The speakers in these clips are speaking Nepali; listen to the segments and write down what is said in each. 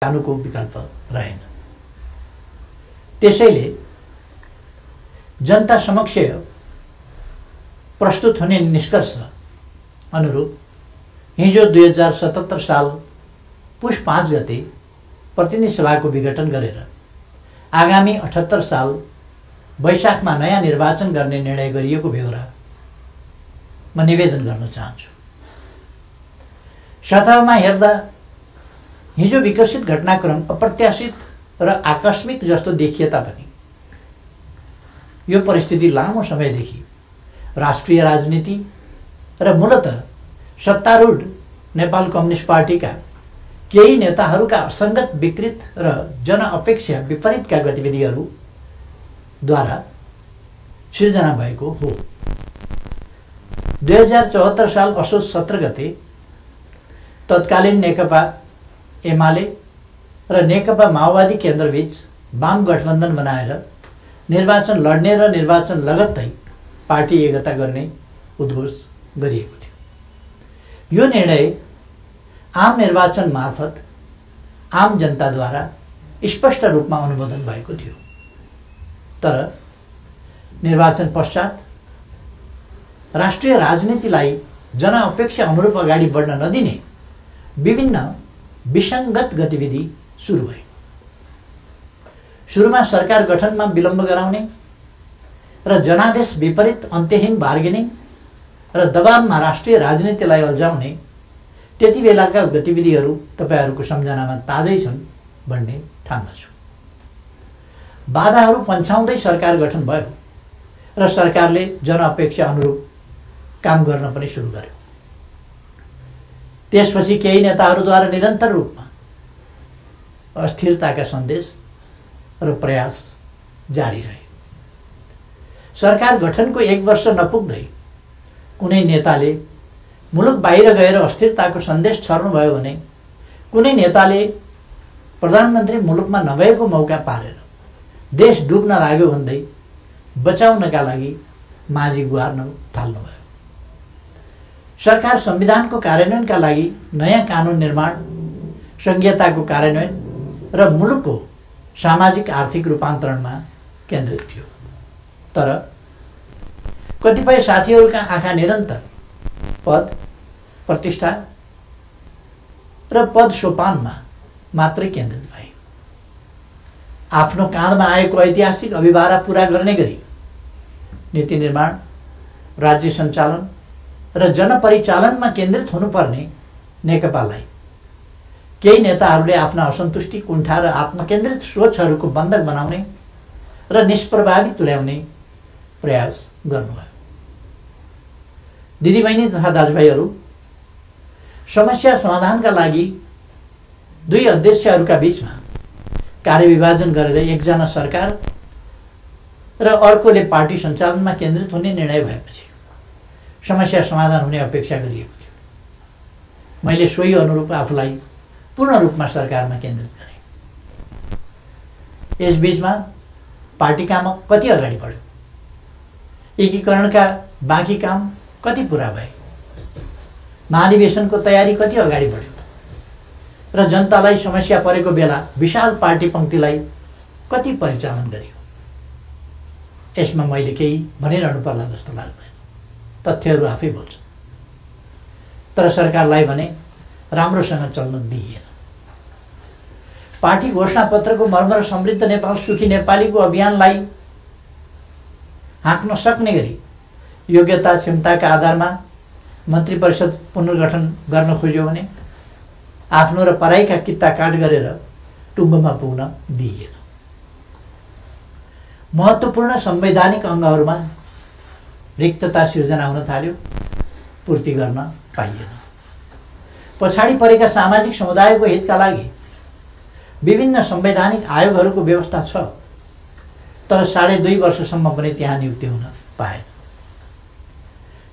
जानुको विकल्प रहेन। त्यसैले जनता समक्ष प्रस्तुत हुने निष्कर्ष अनुरूप हिजो 2077 साल पुष 5 गते प्रतिनिधि सभाको विघटन गरेर आगामी 78 साल वैशाखमा नयाँ निर्वाचन गर्ने निर्णय गरिएको बेहोरा म निवेदन गर्न चाहन्छु। सतहमा हेर्दा हिजो विकसित घटनाक्रम अप्रत्याशित र आकस्मिक जस्तो देखिए तापनि यो परिस्थिति लामो समयदेखि राष्ट्रिय राजनीति र मूलतः सत्तारूढ नेपाल कम्युनिस्ट पार्टीका केही नेताहरूका असङ्गत विकृत र जनअपेक्षा विपरीतका गतिविधिहरूद्वारा सिर्जना भएको हो। 2074 साल असोज 17 गते तत्कालीन नेकपा एमाले र नेकपा माओवादी केन्द्रबीच वाम गठबन्धन बनाएर निर्वाचन लड्ने र निर्वाचन लगत्तै पार्टी एकता गर्ने उद्घोष गरिएको थियो। यो निर्णय आम निर्वाचन मार्फत आम जनताद्वारा स्पष्ट रूपमा अनुमोदन भएको थियो। तर निर्वाचन पश्चात राष्ट्रिय राजनीतिलाई जनअपेक्षा अनुरूप अगाडि बढ्न नदिने विभिन्न विसङ्गत गतिविधि सुरु भए। सुरुमा सरकार गठनमा विलम्ब गराउने र जनादेश विपरीत अन्त्यहीन बार्गेनिङ र दबावमा राष्ट्रिय राजनीतिलाई अल्झाउने त्यति बेलाका गतिविधिहरू तपाईहरूको सम्झनामा ताजै छन् भन्ने ठान्दछु। बाधाहरू पन्छाउँदै सरकार गठन भयो र सरकारले जनअपेक्षा अनुरूप काम गर्न पनि सुरु गर्यो। त्यसपछि केही नेताहरूद्वारा निरन्तर रूपमा अस्थिरताका सन्देश र प्रयास जारी रहे। सरकार गठनको 1 वर्ष नपुग्दै कुनै नेताले मुलुक बाहिर गएर अस्थिरताको सन्देश छर्नुभयो भने कुनै नेताले प्रधानमन्त्री मुलुकमा नभएको मौका पारेर देश डुब्न लाग्यो भन्दै बचाउनका लागि माझी गुहार्न थाल्नुभयो। सरकार संविधानको कार्यान्वयनका लागि नयाँ कानुन निर्माण, संघीयताको कार्यान्वयन र मुलुकको सामाजिक आर्थिक रूपान्तरणमा केन्द्रित थियो। तर कतिपय साथीहरूका आँखा निरन्तर पद, प्रतिष्ठा र पद सोपानमा मात्रै केन्द्रित भए। आफ्नो काँधमा आएको ऐतिहासिक अभिभारा पूरा गर्ने गरी नीति निर्माण, राज्य सञ्चालन र जनपरिचालनमा केन्द्रित हुनुपर्ने नेकपालाई केही नेताहरूले आफ्ना असन्तुष्टि, कुण्ठा र आत्मकेन्द्रित सोचहरूको बन्धक बनाउने र निष्प्रभावी तुल्याउने प्रयास गर्नुभयो। दिदीबहिनी तथा दाजुभाइहरू, समस्या समाधानका लागि दुई अध्यक्षहरूका बीचमा कार्यविभाजन गरेर एकजना सरकार र अर्कोले पार्टी सञ्चालनमा केन्द्रित हुने निर्णय भएपछि समस्या समाधान हुने अपेक्षा गरिएको थियो। मैले सोही अनुरूप आफूलाई पूर्ण रूपमा सरकारमा केन्द्रित गरेँ। यसबीचमा पार्टी काम कति अगाडि बढ्यो, एकीकरणका बाँकी काम कति पुरा भए, महाधिवेशनको तयारी कति अगाडि बढ्यो र जनतालाई समस्या परेको बेला विशाल पार्टी पङ्क्तिलाई कति परिचालन गरियो। यसमा मैले केही भनिरहनु पर्ला जस्तो लाग्दैन। तथ्यहरू आफै बोल्छन्। तर सरकारलाई भने राम्रोसँग चल्न दिइएन। पार्टी घोषणापत्रको मर्म र समृद्ध नेपाल सुखी नेपालीको अभियानलाई हाँक्न सक्ने गरी योग्यता क्षमताका आधारमा मन्त्री परिषद पुनर्गठन गर्न खोज्यो भने आफ्नो र पराईका कित्ता काट गरेर टुम्बोमा पुग्न दिइएन। महत्त्वपूर्ण संवैधानिक अङ्गहरूमा रिक्तता सिर्जना हुन थाल्यो, पूर्ति गर्न पाइएन। पछाडि परेका सामाजिक समुदायको हितका लागि विभिन्न संवैधानिक आयोगहरूको व्यवस्था छ, तर 2.5 वर्षसम्म पनि त्यहाँ नियुक्ति हुन पाएन।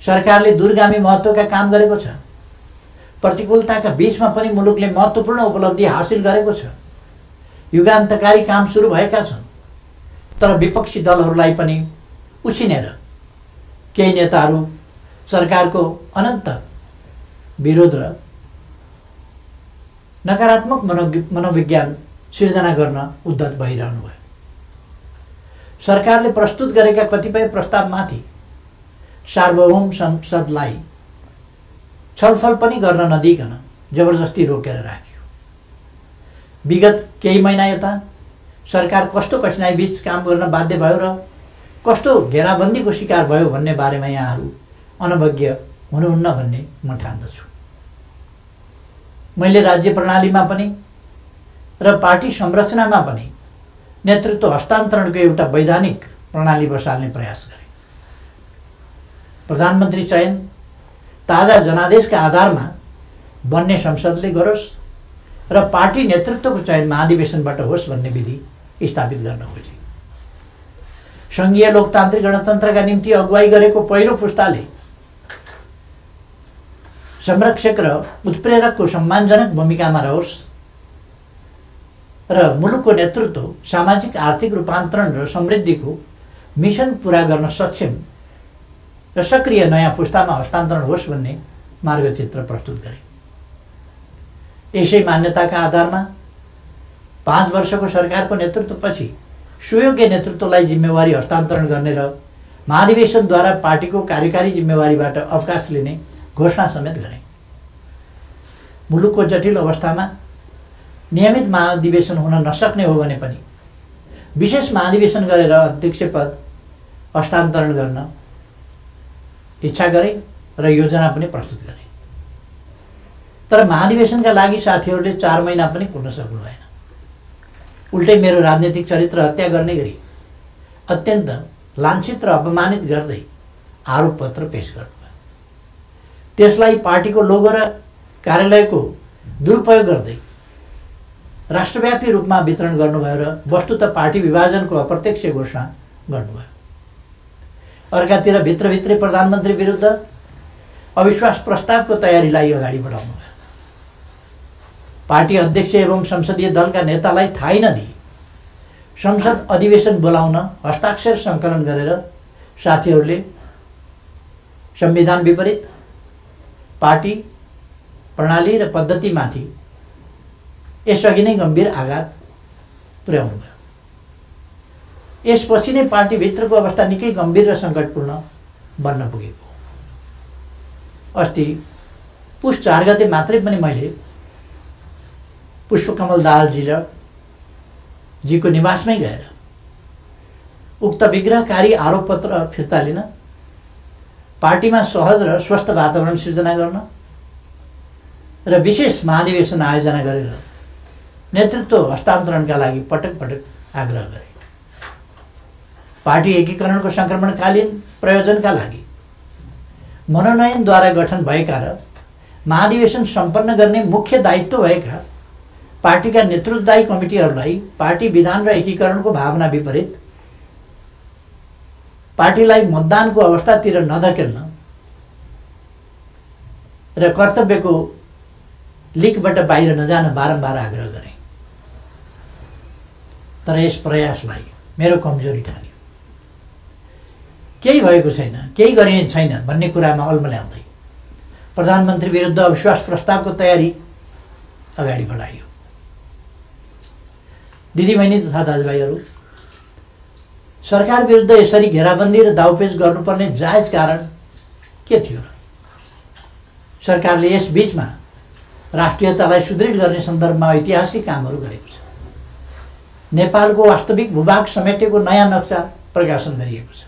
सरकारले दूरगामी महत्त्वका काम गरेको छ। प्रतिकूलताका बीचमा पनि मुलुकले महत्त्वपूर्ण उपलब्धि हासिल गरेको छ। युगान्तकारी काम सुरु भएका छन्। तर विपक्षी दलहरूलाई पनि उछिनेर केही नेताहरू सरकारको अनन्त विरोध र नकारात्मक मनोविज्ञान सिर्जना गर्न उद्धत भइरहनु भयो। सरकारले प्रस्तुत गरेका कतिपय प्रस्तावमाथि सार्वभौम संसदलाई छलफल पनि गर्न नदिइकन जबरजस्ती रोकेर राख्यो। विगत केही महिना यता सरकार कस्तो कठिनाइ बीच काम गर्न बाध्य भयो र कस्तो घेराबन्दीको शिकार भयो भन्ने बारेमा यहाँहरू अनभिज्ञ हुनुहुन्न भन्ने म ठान्दछु। मैले राज्य प्रणालीमा पनि र पार्टी संरचनामा पनि नेतृत्व हस्तान्तरणको एउटा वैधानिक प्रणाली बसाल्ने प्रयास गरे। प्रधानमन्त्री चयन ताजा जनादेशका आधारमा बन्ने संसदले गरोस् र पार्टी नेतृत्वको चयन महाधिवेशनबाट होस् भन्ने विधि स्थापित गर्न खोजे। सङ्घीय लोकतान्त्रिक गणतन्त्रका निम्ति अगुवाई गरेको पहिलो पुस्ताले संरक्षक र उत्प्रेरकको सम्मानजनक भूमिकामा रहोस् र मुलुकको नेतृत्व सामाजिक आर्थिक रूपान्तरण र समृद्धिको मिसन पूरा गर्न सक्षम र सक्रिय नयाँ पुस्तामा हस्तान्तरण होस् भन्ने मार्गचित्र प्रस्तुत गरे। यसै मान्यताका आधारमा 5 वर्षको सरकारको नेतृत्वपछि सुयोग्य नेतृत्वलाई जिम्मेवारी हस्तान्तरण गर्ने र महाधिवेशनद्वारा पार्टीको कार्यकारी जिम्मेवारीबाट अवकाश लिने घोषणा समेत गरे। मुलुकको जटिल अवस्थामा नियमित महाधिवेशन हुन नसक्ने हो भने पनि विशेष महाधिवेशन गरेर अध्यक्ष पद हस्तान्तरण गर्न इच्छा गरे र योजना पनि प्रस्तुत गरे। तर महाधिवेशनका लागि साथीहरूले 4 महिना पनि कुर्न सक्नु भएन। उल्टै मेरो राजनीतिक चरित्र हत्या गर्ने गरी अत्यन्त लाञ्छित र अपमानित गर्दै आरोप पत्र पेश गर्नुभयो। त्यसलाई पार्टीको लोगो र कार्यालयको दुरुपयोग गर्दै राष्ट्रव्यापी रूपमा वितरण गर्नुभयो र वस्तुतः पार्टी विभाजनको अप्रत्यक्ष घोषणा गर्नुभयो। अर्कातिर भित्रभित्रै प्रधानमन्त्री विरुद्ध अविश्वास प्रस्तावको तयारीलाई अगाडि बढाउनुभयो। पार्टी अध्यक्ष एवं संसदीय दलका नेतालाई थाहै नदिई संसद अधिवेशन बोलाउन हस्ताक्षर सङ्कलन गरेर साथीहरूले संविधान विपरीत पार्टी प्रणाली र पद्धतिमाथि यसअघि नै गम्भीर आघात पुर्याउनु भयो। यसपछि नै पार्टीभित्रको अवस्था निकै गम्भीर र सङ्कटपूर्ण बन्न पुगेको। अस्ति पुस 4 गते मात्रै पनि मैले पुष्पकमल दाहालजीको निवासमै गएर उक्त विग्रहकारी आरोप पत्र फिर्ता लिन, पार्टीमा सहज र स्वस्थ वातावरण सिर्जना गर्न र विशेष महाधिवेशन आयोजना गरेर नेतृत्व हस्तान्तरणका लागि पटक पटक आग्रह गरे। पार्टी एकीकरणको सङ्क्रमणकालीन प्रयोजनका लागि मनोनयनद्वारा गठन भएका र महाधिवेशन सम्पन्न गर्ने मुख्य दायित्व भएका पार्टीका नेतृत्वदायी कमिटीहरूलाई पार्टी विधान र एकीकरणको भावना विपरीत पार्टीलाई मतदानको अवस्थातिर नधकेल्न र कर्तव्यको लिकबाट बाहिर नजान बारम्बार आग्रह गरे। तर यस प्रयासलाई मेरो कमजोरी ठान्यो। केही भएको छैन, केही गरिने छैन भन्ने कुरामा अल्मल्याउँदै प्रधानमन्त्री विरुद्ध अविश्वास प्रस्तावको तयारी अगाडि बढाइयो। दिदीबहिनी तथा दाजुभाइहरू, सरकार विरुद्ध यसरी घेराबन्दी र दाउपेच गर्नुपर्ने जायज कारण के थियो र? सरकारले यस बीचमा राष्ट्रियतालाई सुदृढ गर्ने सन्दर्भमा ऐतिहासिक कामहरू गरेको छ। नेपालको वास्तविक भूभाग समेटेको नयाँ नक्सा प्रकाशन गरिएको छ।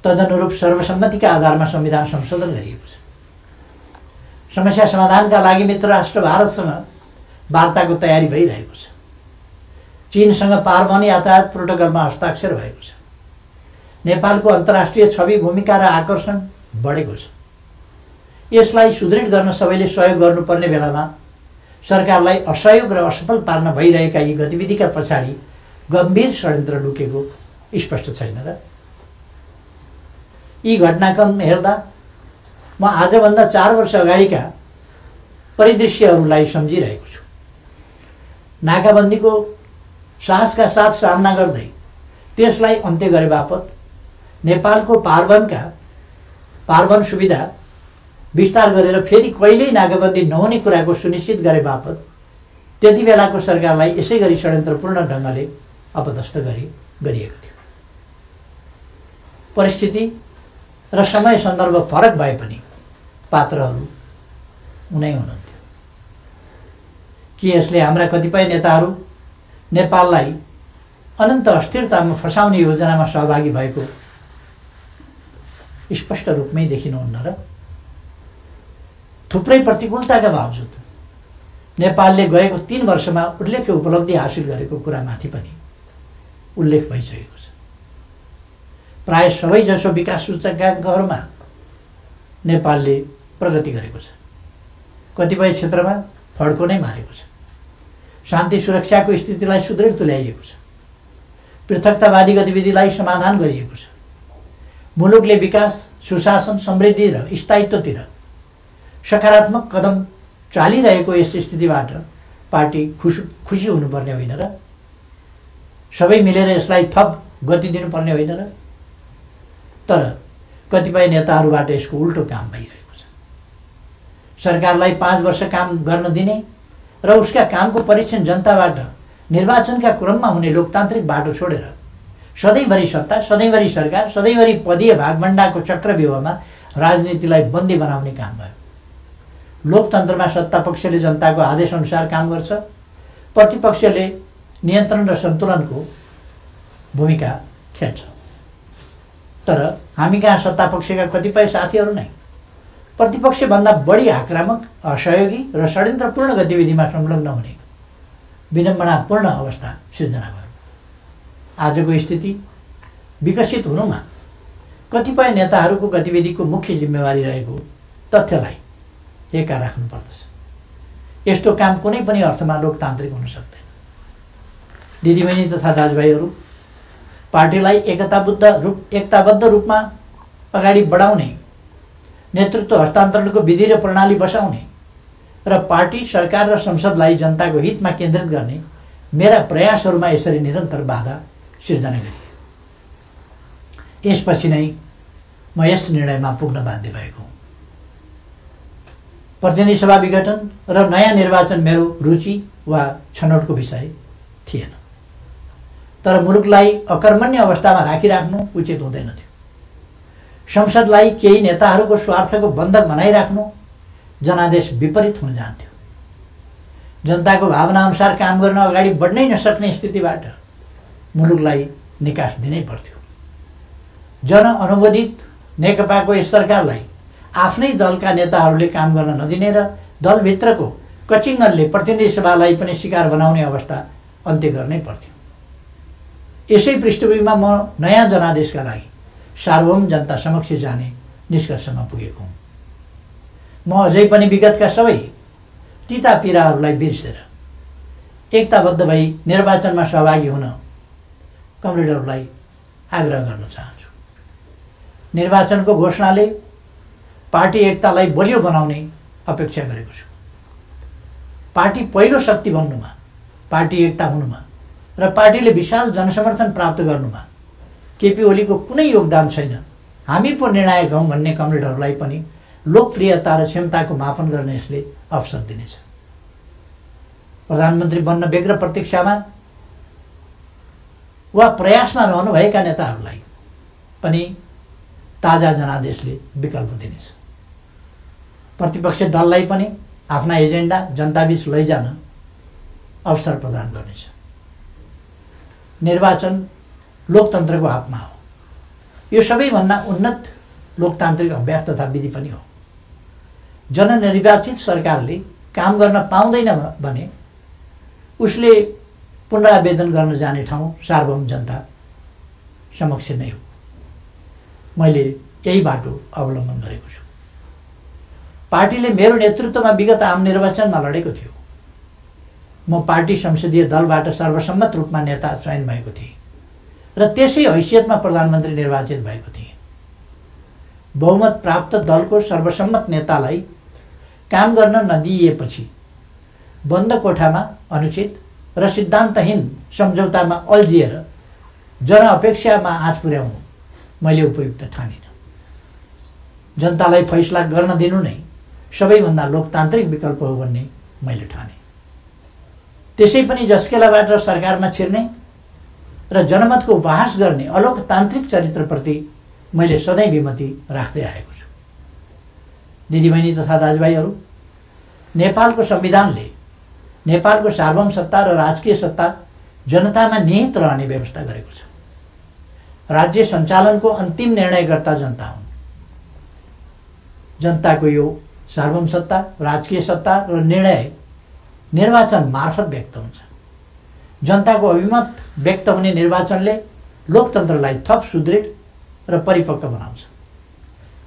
तदनुरूप सर्वसम्मतिका आधारमा संविधान संशोधन गरिएको छ। समस्या समाधानका लागि मित्र राष्ट्र भारतसँग वार्ताको तयारी भइरहेको छ। चीनसँग पारमाणु यातायात प्रोटोकलमा हस्ताक्षर भएको छ। नेपालको अन्तर्राष्ट्रिय छवि, भूमिका र आकर्षण बढेको छ। यसलाई सुदृढ गर्न सबैले सहयोग गर्नुपर्ने बेलामा सरकारलाई असहयोग र असफल पार्न भइरहेका यी गतिविधिका पछाडि गम्भीर षड्यन्त्र लुकेको स्पष्ट छैन र? यी घटनाक्रम हेर्दा म आजभन्दा 4 वर्ष अगाडिका परिदृश्यहरूलाई सम्झिरहेको छु। नाकाबन्दीको साहसका साथ सामना गर्दै त्यसलाई अन्त्य गरे बापत नेपालको पार्वन सुविधा विस्तार गरेर फेरि कहिल्यै नाकाबन्दी नहुने कुराको सुनिश्चित गरे बापत त्यति बेलाको सरकारलाई यसै गरी षड्यन्त्रपूर्ण ढङ्गले अपदस्थ गरिएको थियो। परिस्थिति र समय सन्दर्भ फरक भए पनि पात्रहरू उनै हुनुहुन्थ्यो। के यसले हाम्रा कतिपय नेताहरू नेपाललाई अनन्त अस्थिरतामा फसाउने योजनामा सहभागी भएको स्पष्ट रूपमै देखिनुहुन्न र? थुप्रै प्रतिकूलताका बावजुद नेपालले गएको 3 वर्षमा उल्लेख्य उपलब्धि हासिल गरेको कुरामाथि पनि उल्लेख भइसकेको छ। प्राय सबैजसो विकास सूचकाङ्कहरूमा नेपालले प्रगति गरेको छ। कतिपय क्षेत्रमा फड्को नै मारेको छ। शान्ति सुरक्षाको स्थितिलाई सुदृढ तुल्याइएको छ। पृथकतावादी गतिविधिलाई समाधान गरिएको छ। मुलुकले विकास, सुशासन, समृद्धि र स्थायित्वतिर सकारात्मक कदम चालिरहेको यस स्थितिबाट पार्टी खुसी हुनुपर्ने होइन र? सबै मिलेर यसलाई थप गति दिनुपर्ने होइन र? तर कतिपय नेताहरूबाट यसको उल्टो काम भइरहेको छ। सरकारलाई 5 वर्ष काम गर्न दिने र उसका कामको परीक्षण जनताबाट निर्वाचनका क्रममा हुने लोकतान्त्रिक बाटो छोडेर सधैँभरि सत्ता, सधैँभरि सरकार, सधैँभरि पदीय भागभण्डाको चक्रव्यूहमा राजनीतिलाई बन्दी बनाउने काम भयो। लोकतन्त्रमा सत्ता पक्षले जनताको आदेशअनुसार काम गर्छ, प्रतिपक्षले नियन्त्रण र सन्तुलनको भूमिका खेल्छ। तर हामी कहाँ सत्ता पक्षका कतिपय साथीहरू नै प्रतिपक्षभन्दा बढी आक्रामक, असहयोगी र षड्यन्त्रपूर्ण गतिविधिमा संलग्न हुने विडम्बनापूर्ण अवस्था सिर्जना भयो। आजको स्थिति विकसित हुनुमा कतिपय नेताहरूको गतिविधिको मुख्य जिम्मेवारी रहेको तथ्यलाई एका राख्नुपर्दछ। यस्तो काम कुनै पनि अर्थमा लोकतान्त्रिक हुन सक्दैन। दिदीबहिनी तथा दाजुभाइहरू, पार्टीलाई एकताबद्ध रूपमा अगाडि बढाउने, नेतृत्व हस्तान्तरणको विधि र प्रणाली बसाउने र पार्टी, सरकार र संसदलाई जनताको हितमा केन्द्रित गर्ने मेरा प्रयासहरूमा यसरी निरन्तर बाधा सिर्जना गरिए। यसपछि नै म यस निर्णयमा पुग्न बाध्य भएको। प्रतिनिधि सभा विघटन र नयाँ निर्वाचन मेरो रुचि वा छनौटको विषय थिएन। तर मुलुकलाई अकर्मण्य अवस्थामा राखिराख्नु उचित हुँदैन थियो। संसदलाई केही नेताहरूको स्वार्थको बन्धक बनाइराख्नु जनादेश विपरीत हुन जान्थ्यो। जनताको भावनाअनुसार काम गर्न अगाडि बढ्नै नसक्ने स्थितिबाट मुलुकलाई निकास दिनै पर्थ्यो। जनअनुमोदित नेकपाको यस सरकारलाई आफ्नै दलका नेताहरूले काम गर्न नदिने र दलभित्रको कचिङ्गनले प्रतिनिधि सभालाई पनि शिकार बनाउने अवस्था अन्त्य गर्नै पर्थ्यो। यसै पृष्ठभूमिमा म नयाँ जनादेशका लागि सार्वभौम जनता समक्ष जाने निष्कर्षमा पुगेको हुँ। म अझै पनि विगतका सबै तिता पीडाहरूलाई बिर्सेर एकताबद्ध भई निर्वाचनमा सहभागी हुन कमरेडहरूलाई आग्रह गर्न चाहन्छु। निर्वाचनको घोषणाले पार्टी एकतालाई बलियो बनाउने अपेक्षा गरेको छु। पार्टी पहिलो शक्ति बन्नुमा, पार्टी एकता हुनुमा र पार्टीले विशाल जनसमर्थन प्राप्त गर्नुमा केपी ओलीको कुनै योगदान छैन। हामी पो निर्णायक हौँ भन्ने कमरेडहरूलाई पनि लोकप्रियता र क्षमताको मापन गर्ने यसले अवसर दिनेछ। प्रधानमन्त्री बन्न व्यग्र प्रतीक्षामा वा प्रयासमा रहनुभएका नेताहरूलाई पनि ताजा जनादेशले विकल्प दिनेछ। प्रतिपक्ष दललाई पनि आफ्ना एजेन्डा जनताबीच लैजान अवसर प्रदान गर्नेछ। निर्वाचन लोकतन्त्रको हातमा हो। यो सबैभन्दा उन्नत लोकतान्त्रिक अभ्यास तथा विधि पनि हो। जननिर्वाचित सरकारले काम गर्न पाउँदैन भने उसले पुनरावेदन गर्न जाने ठाउँ सार्वभौम जनता समक्ष नै हो। मैले यही बाटो अवलम्बन गरेको छु। पार्टीले मेरो नेतृत्वमा विगत आम निर्वाचनमा लडेको थियो। म पार्टी संसदीय दलबाट सर्वसम्मत रूपमा नेता चयन भएको थिएँ र त्यसै हैसियतमा प्रधानमन्त्री निर्वाचित भएको थिएँ। बहुमत प्राप्त दलको सर्वसम्मत नेतालाई काम गर्न नदिइएपछि बन्द कोठामा अनुचित र सिद्धान्तहीन सम्झौतामा अल्झिएर जनअपेक्षामा आँच पुर्याउनु मैले उपयुक्त ठानिनँ। जनतालाई फैसला गर्न दिनु नै सबैभन्दा लोकतान्त्रिक विकल्प हो भन्ने मैले ठाने। त्यसै पनि जस्केलाबाट सरकारमा छिर्ने र जनमतको उपहास गर्ने अलोकतान्त्रिक चरित्रप्रति मैले सधैँ विमति राख्दै आएको छु। दिदीबहिनी तथा दाजुभाइहरू, नेपालको संविधानले नेपालको सार्वभौम सत्ता र राजकीय सत्ता जनतामा निहित रहने व्यवस्था गरेको छ। राज्य सञ्चालनको अन्तिम निर्णयकर्ता जनता हुन्। जनताको यो सार्वभौम सत्ता, राजकीय सत्ता र निर्णय निर्वाचन मार्फत व्यक्त हुन्छ। जनताको अभिमत व्यक्त हुने निर्वाचनले लोकतन्त्रलाई थप सुदृढ र परिपक्व बनाउँछ।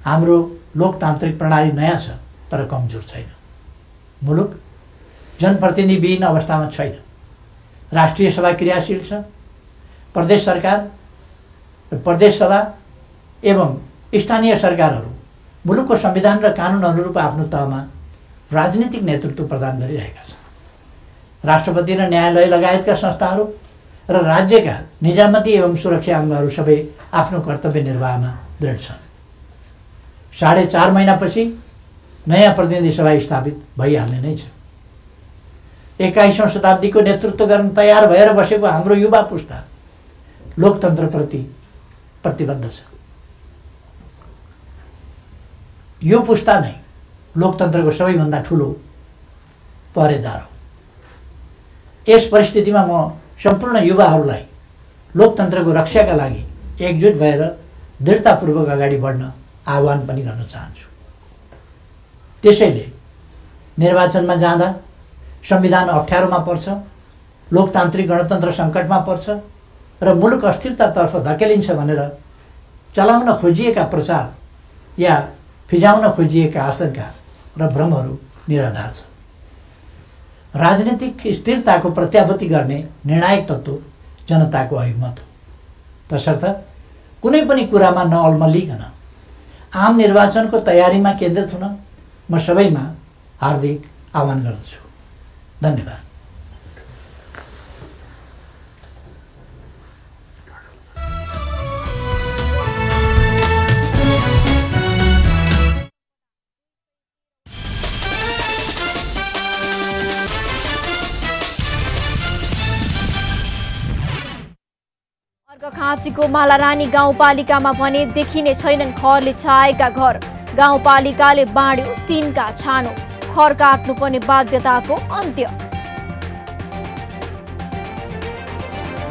हाम्रो लोकतान्त्रिक प्रणाली नयाँ छ तर कमजोर छैन। मुलुक जनप्रतिनिधिविहीन अवस्थामा छैन। राष्ट्रिय सभा क्रियाशील छ। प्रदेश सरकार र प्रदेश सभा एवं स्थानीय सरकारहरू मुलुकको संविधान र कानुन अनुरूप आफ्नो तहमा राजनीतिक नेतृत्व प्रदान गरिरहेका छन्। राष्ट्रपति र न्यायालय लगायतका संस्थाहरू र राज्यका निजामती एवं सुरक्षा अङ्गहरू सबै आफ्नो कर्तव्य निर्वाहमा दृढ छन्। 4.5 महिनापछि नयाँ प्रतिनिधि सभा स्थापित भइहाल्ने नै छ। 21औं शताब्दीको नेतृत्व गर्न तयार भएर बसेको हाम्रो युवा पुस्ता लोकतन्त्रप्रति प्रतिबद्ध छ। यो पुस्ता नै लोकतन्त्रको सबैभन्दा ठुलो पहरेदार हो। यस परिस्थितिमा म सम्पूर्ण युवाहरूलाई लोकतन्त्रको रक्षाका लागि एकजुट भएर दृढतापूर्वक अगाडि बढ्न आह्वान पनि गर्न चाहन्छु। त्यसैले निर्वाचनमा जाँदा संविधान अप्ठ्यारोमा पर्छ, लोकतान्त्रिक गणतन्त्र सङ्कटमा पर्छ र मुलुक अस्थिरतातर्फ धकेलिन्छ भनेर चलाउन खोजिएका प्रचार या फिजाउन खोजिएका आशंका र भ्रमहरू निराधार छन्। राजनीतिक स्थिरताको प्रत्याभूति गर्ने निर्णायक तत्त्व जनताको अभिमत हो। तसर्थ कुनै पनि कुरामा नअल्मलिकन आम निर्वाचनको तयारीमा केन्द्रित हुन म सबैमा हार्दिक आह्वान गर्दछु। धन्यवाद। अर्घखाँचीको मालारानी गाउँपालिकामा भने देखिने छैनन् खरले छाएका घर। गाउँपालिकाले बाँड्यो टिनका छानो। खर काट्नुपर्ने बाध्यताको अन्त्य।